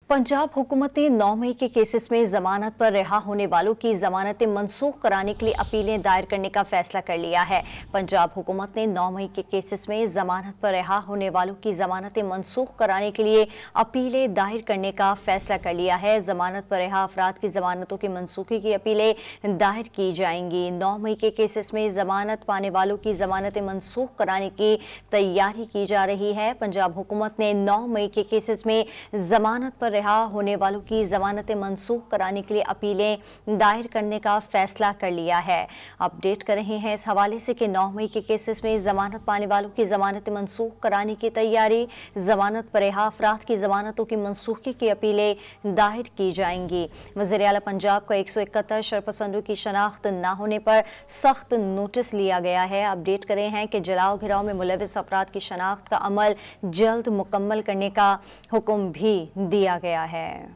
पंजाब हुकूमत ने 9 मई के केसेस में जमानत पर रिहा होने वालों की जमानतें मनसूख कराने के लिए अपीलें दायर करने का फैसला कर लिया है। पंजाब हुकूमत ने 9 मई के केसेस में जमानत पर रिहा होने वालों की जमानतें मनसूख कराने के लिए अपीलें दायर करने का फैसला कर लिया है। जमानत पर रिहा अफराद की जमानतों की मनसूखी की अपीलें दायर की जाएंगी। 9 मई के केसेस में जमानत पाने वालों की जमानतें मनसूख कराने की तैयारी की जा रही है। पंजाब हुकूमत ने 9 मई के केसेस में जमानत पर रिहा होने वालों की जमानतें मनसूख कराने के लिए अपीलें दायर करने का फैसला कर लिया है। अपडेट कर रहे हैं इस हवाले से कि 9 मई के केसेस में जमानत पाने वालों की जमानतें मनसूख कराने की तैयारी, जमानत पर रिहा अफराद की जमानतों की मनसूखी की अपीलें दायर की जाएंगी। वज़ीर आला पंजाब का 171 शरपसंदों की शनाख्त न होने पर सख्त नोटिस लिया गया है। अपडेट कर रहे हैं कि जलाओ घिराव में मुलविस अफराद की शनाख्त का अमल जल्द मुकम्मल करने का हुक्म भी दिया गया है।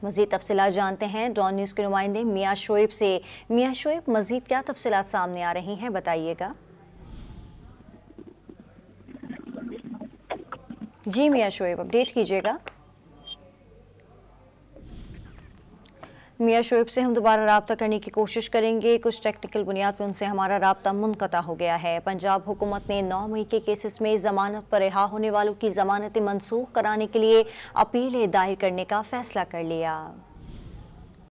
मज़ीद तफसीलात जानते हैं डॉन न्यूज़ के नुमाइंदे मियां शोएब से। मियां शोएब, मज़ीद क्या तफसीलात सामने आ रही हैं, बताइएगा। जी मियां शोएब, अपडेट कीजिएगा। मियां शोएब से हम दोबारा राब्ता करने की कोशिश करेंगे, कुछ टेक्निकल बुनियाद पर उनसे हमारा राब्ता मुनक़ता हो गया है। पंजाब हुकूमत ने 9 मई के केसेस में जमानत पर रिहा होने वालों की जमानतें मनसूख कराने के लिए अपीलें दायर करने का फैसला कर लिया।